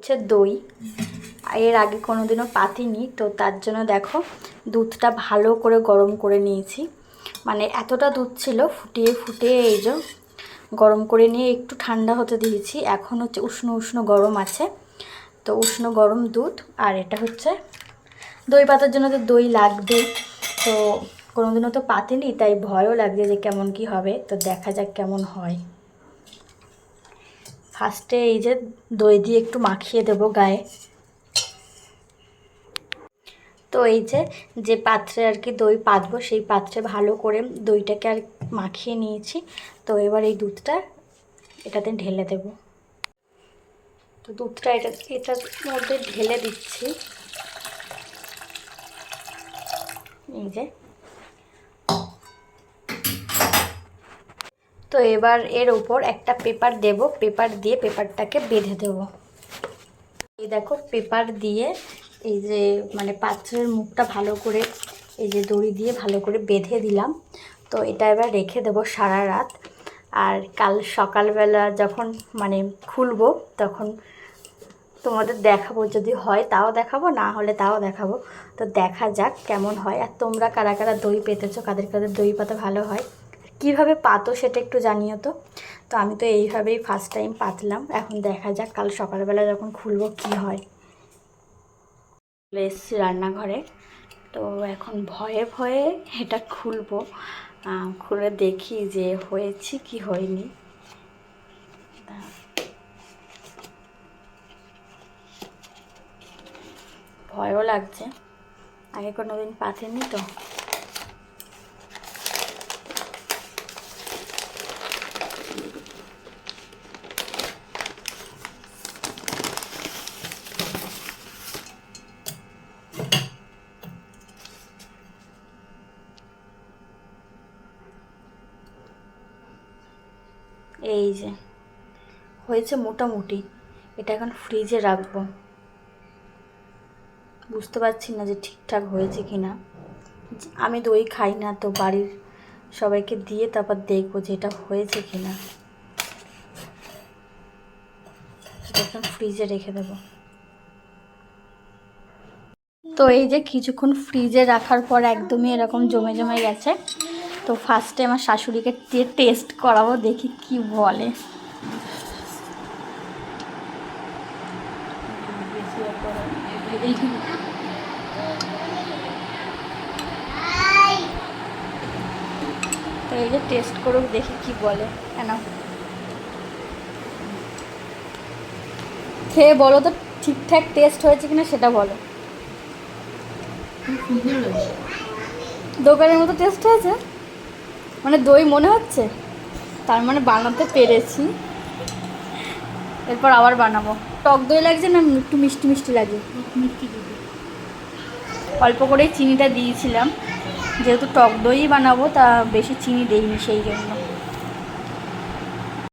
হচ্ছে দই। এর আগে কোনোদিনও পাতিনি, তো তার জন্য দেখো দুধটা ভালো করে গরম করে নিয়েছি। মানে এতটা দুধ ছিল, ফুটিয়ে ফুটিয়ে এই যে গরম করে নিয়ে একটু ঠান্ডা হতে দিয়েছি। এখন হচ্ছে উষ্ণ উষ্ণ গরম আছে, তো উষ্ণ গরম দুধ। আর এটা হচ্ছে দই পাতার জন্য তো দই লাগবে, তো কোনোদিনও তো পাতিনি, তাই ভয়ও লাগছে যে কেমন কি হবে। তো দেখা যাক কেমন হয়। ফার্স্টে এই যে দই দিয়ে একটু মাখিয়ে দেবো গায়ে। তো এই যে যে পাত্রে আর কি দই পাতবো, সেই পাত্রে ভালো করে দইটাকে আর মাখিয়ে নিয়েছি। তো এবার এই দুধটা এটাতে ঢেলে দেব। তো দুধটা এটার মধ্যে ঢেলে দিচ্ছি। এই যে, তো এবার এর উপর একটা পেপার দেব, পেপার দিয়ে পেপারটাকে বেঁধে দেব। এই দেখো পেপার দিয়ে এই যে মানে পাত্রের মুখটা ভালো করে এই যে দড়ি দিয়ে ভালো করে বেঁধে দিলাম। তো এটা এবার রেখে দেবো সারা রাত। আর কাল সকালবেলা যখন মানে খুলবো তখন তোমাদের দেখাবো, যদি হয় তাও দেখাবো, না হলে তাও দেখাবো। তো দেখা যাক কেমন হয়। আর তোমরা কারা কারা দই পেতেছো, কাদের কাদের দই পাতা ভালো হয়, কীভাবে পাতো সেটা একটু জানিও তো। তো আমি তো এইভাবেই ফার্স্ট টাইম পাতলাম। এখন দেখা যাক কাল সকালবেলা যখন খুলবো কি হয়। এসছি রান্নাঘরে, তো এখন ভয়ে ভয়ে এটা খুলবো। খুলে দেখি যে হয়েছে কি হয়নি। ভয়ও লাগছে, আগে কোনোদিন পাতিনি তো। এই যে হয়েছে মোটামুটি। এটা এখন ফ্রিজে রাখবো। বুঝতে পারছি না যে ঠিকঠাক হয়েছে কি না। আমি দই খাই না, তো বাড়ির সবাইকে দিয়ে তারপর দেখবো যে এটা হয়েছে কি না। এখন ফ্রিজে রেখে দেবো। তো এই যে কিছুক্ষণ ফ্রিজে রাখার পর একদমই এরকম জমে জমে গেছে। তো ফার্স্টে আমার শাশুড়িকে টেস্ট করাবো, দেখি কি বলে। তো এই যে টেস্ট করুক, দেখি কি বলে। কেন খেয়ে বলো তো ঠিকঠাক টেস্ট হয়েছে কিনা সেটা বলো। দোকানের মতো টেস্ট হয়েছে, মানে দই মনে হচ্ছে, তার মানে বানাতে পেরেছি। এরপর আবার বানাবো। টক দই লাগছে না একটু মিষ্টি মিষ্টি লাগে? অল্প করেই চিনিটা দিয়েছিলাম, যেহেতু টক দই বানাবো তা বেশি চিনি দেইনি সেই জন্য।